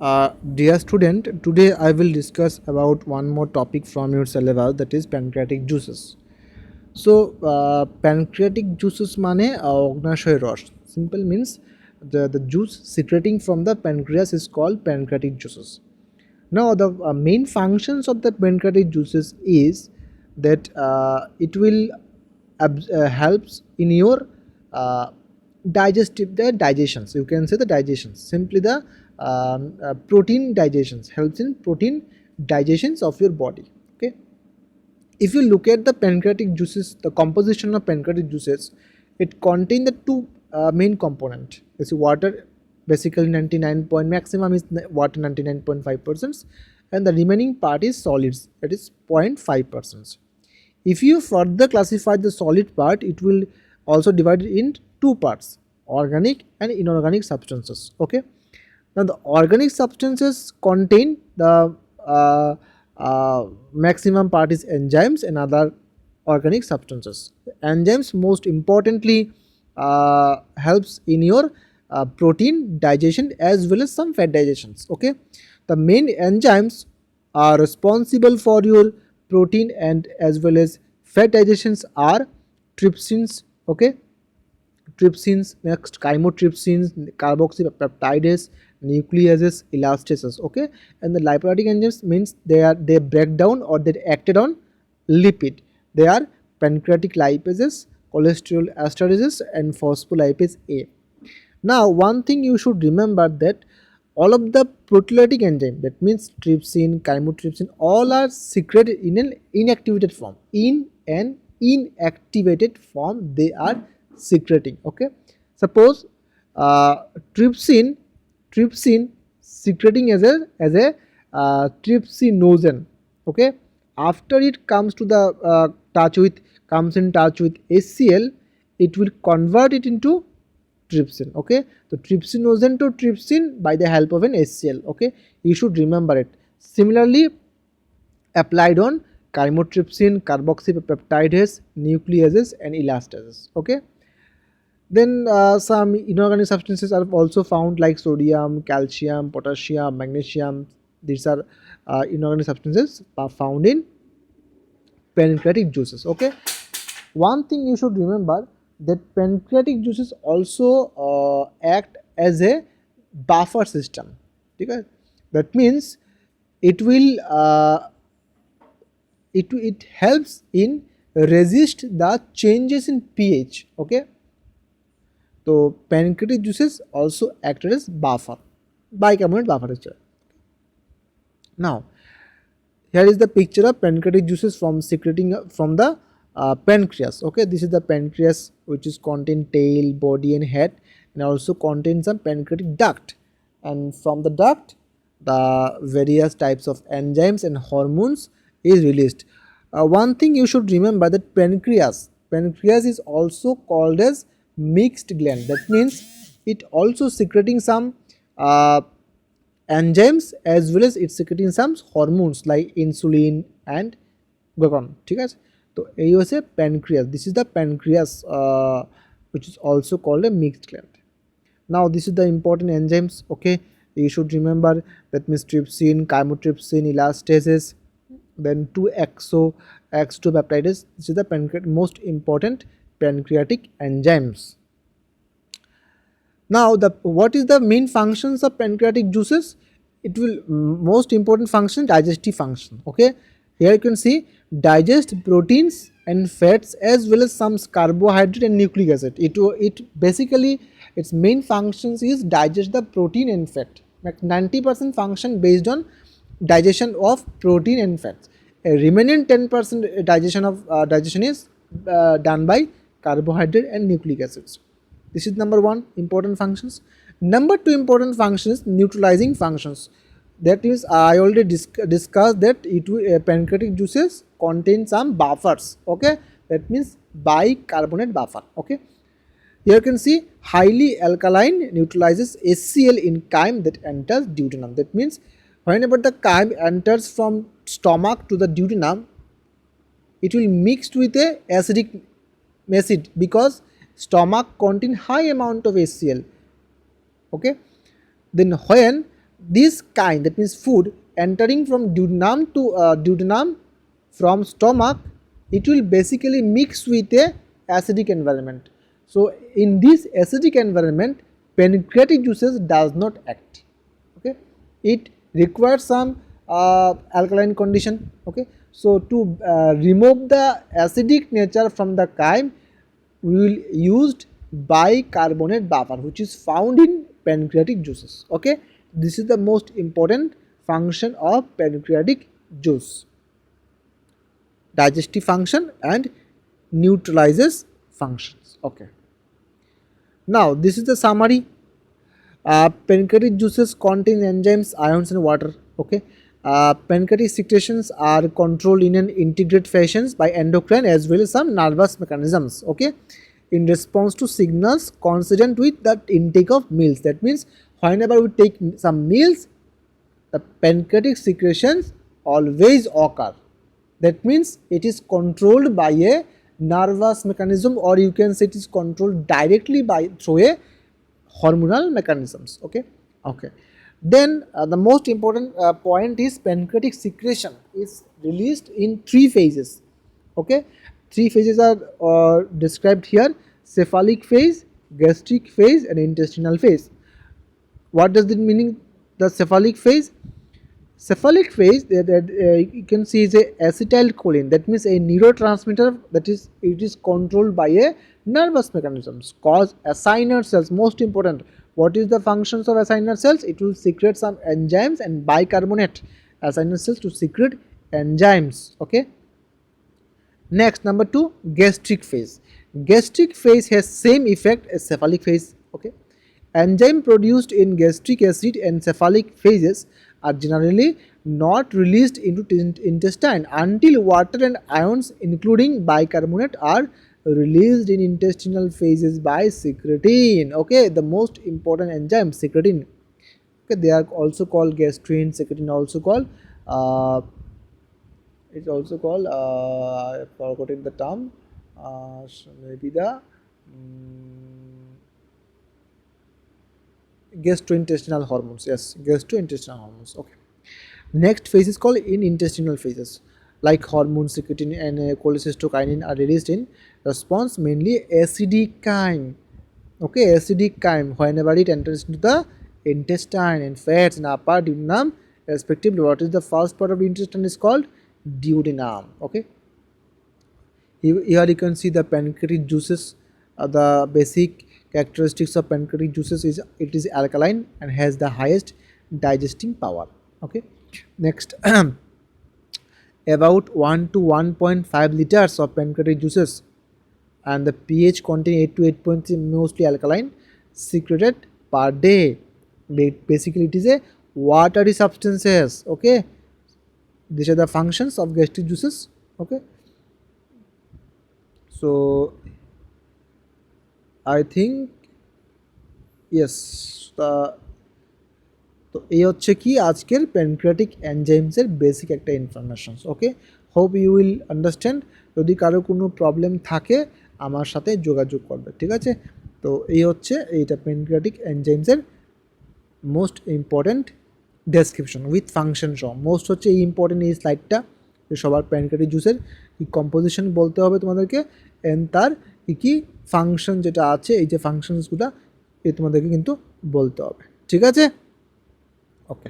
Dear student, today I will discuss about one more topic from your syllabus, that is pancreatic juices. So, pancreatic juices mane অগ্নাশয় রস. Simple means the juice secreting from the pancreas is called pancreatic juices. Now, the main functions of the pancreatic juices is that it will helps in your uh, the digestions. You can say the digestions. Simply the protein digestions, helps in protein digestions of your body. Okay. If you look at the pancreatic juices, the composition of pancreatic juices, it contain the two main component. It's water, basically 99 point maximum is water 99.5%, and the remaining part is solids, that is 0.5%. If you further classify the solid part, it will also divide it in two parts: organic and inorganic substances. Okay. Now the organic substances contain the maximum part is enzymes and other organic substances. Enzymes most importantly helps in your protein digestion as well as some fat digestions. Okay, the main enzymes are responsible for your protein and as well as fat digestions are trypsins. Okay, trypsins, next chymotrypsins, carboxypeptidase, nucleases, elastases. Okay, and the lipolytic enzymes means they break down or they acted on lipid. They are pancreatic lipases, cholesterol esterases, and phospholipase A. Now, one thing you should remember that all of the proteolytic enzyme, that means trypsin, chymotrypsin, all are secreted in an inactivated form. In an inactivated form, they are secreting. Okay, suppose trypsin, trypsin secreting as a trypsinogen. Okay, after it comes to the comes in touch with HCl, it will convert it into trypsin. Okay, so trypsinogen to trypsin by the help of an HCl. Okay, you should remember it. Similarly applied on chymotrypsin, carboxypeptidase, nucleases, and elastases. Okay, then some inorganic substances are also found like sodium, calcium, potassium, magnesium. These are inorganic substances are found in pancreatic juices. Okay, one thing you should remember that pancreatic juices also act as a buffer system. Okay, that means it will it helps in resist the changes in pH. Okay, so pancreatic juices also act as buffer, bicarbonate buffer. Now here is the picture of pancreatic juices from secreting from the pancreas. Okay, this is the pancreas, which is contain tail, body, and head, and also contains some pancreatic duct. And from the duct, the various types of enzymes and hormones is released. One thing you should remember that pancreas is also called as mixed gland. That means it also secreting some enzymes as well as it's secreting some hormones like insulin and glucagon. ঠিক আছে, তো এই হচ্ছে pancreas. This is the pancreas, which is also called a mixed gland. Now this is the important enzymes. Okay, you should remember that means trypsin, chymotrypsin, elastases, then 2-exo peptidase. This is the most important pancreatic enzymes. Now the what is the main functions of pancreatic juices? It will most important function, digestive function. Okay, here you can see digest proteins and fats as well as some carbohydrate and nucleic acid. It basically its main functions is digest the protein and fat. Like 90% function based on digestion of protein and fats. A remaining 10% digestion is done by carbohydrate and nucleic acids. This is number one important functions. Number two important functions, neutralizing functions. That is, I already discussed that pancreatic juices contain some buffers. Okay, that means bicarbonate buffer. Okay, here you can see highly alkaline neutralizes HCl in chyme that enters duodenum. That means whenever the chyme enters from stomach to the duodenum, it will mixed with a acidic acid because stomach contain high amount of HCl. Okay, then when this kind, that means food entering from duodenum from stomach, it will basically mix with a acidic environment. So in this acidic environment, pancreatic juices does not act. Okay, it requires some alkaline condition. Okay, so to remove the acidic nature from the chyme, we will used bicarbonate buffer, which is found in pancreatic juices. Okay, this is the most important function of pancreatic juice: digestive function and neutralizes functions. Okay, now this is the summary. Pancreatic juices contain enzymes, ions and water. Okay, pancreatic secretions are controlled in an integrated fashion by endocrine as well as some nervous mechanisms. Okay, in response to signals consistent with the intake of meals. That means whenever we take some meals, the pancreatic secretions always occur. That means it is controlled by a nervous mechanism, or you can say it is controlled directly by through a hormonal mechanisms. Okay, okay. Then the most important point is pancreatic secretion is released in 3 phases. Okay, 3 phases are described here: cephalic phase, gastric phase and intestinal phase. What does it mean, the cephalic phase? Cephalic phase, you can see is a acetylcholine, that means a neurotransmitter, that is it is controlled by a nervous mechanisms, cause acinar cells. Most important, what is the functions of acinar cells? It will secrete some enzymes and bicarbonate acinar cells to secrete enzymes. Okay, next, number 2, gastric phase. Gastric phase has same effect as cephalic phase. Okay, enzyme produced in gastric acid and cephalic phases are generally not released into intestine until water and ions including bicarbonate are released in intestinal phases by secretin. Okay, the most important enzyme, secretin. Okay, they are also called gastrin. Secretin also called it's also called I forgot the term, so maybe the gastrointestinal hormones. Yes, gastrointestinal hormones. Okay, next phase is called in intestinal phases, like hormones secretin and cholecystokinin are released in response mainly acidic chyme. Okay, acidic chyme, whenever it enters into the intestine and fats and upper duodenum respectively. What is the first part of the intestine is called duodenum. Okay, here you can see the pancreatic juices. The basic characteristics of pancreatic juices is it is alkaline and has the highest digesting power. Okay, next, about 1 to 1.5 liters of pancreatic juices and the pH contain 8 to 8.3, mostly alkaline, secreted per day. Basically it is a watery substances. Okay, these are the functions of gastric juices. Okay, so I think yes, তো এই হচ্ছে কি আজকের pancreatic এনজাইমসের basic একটা informations. Okay, hope you will understand. যদি কারো কোনো প্রবলেম থাকে আমার সাথে যোগাযোগ করবে, ঠিক আছে? তো এই হচ্ছে এইটা প্যানক্রিয়াটিক এনজাইমসের most important description with function সহ। মোস্ট হচ্ছে এই ইম্পর্টেন্ট এই স্লাইডটা, যে সবার প্যানক্রিয়াটিক জুসের কি কম্পোজিশন বলতে হবে তোমাদেরকে, অ্যান্ড তার কী কী ফাংশন যেটা আছে, এই যে ফাংশনসগুলো এ তোমাদেরকে কিন্তু বলতে হবে, ঠিক আছে? ওকে।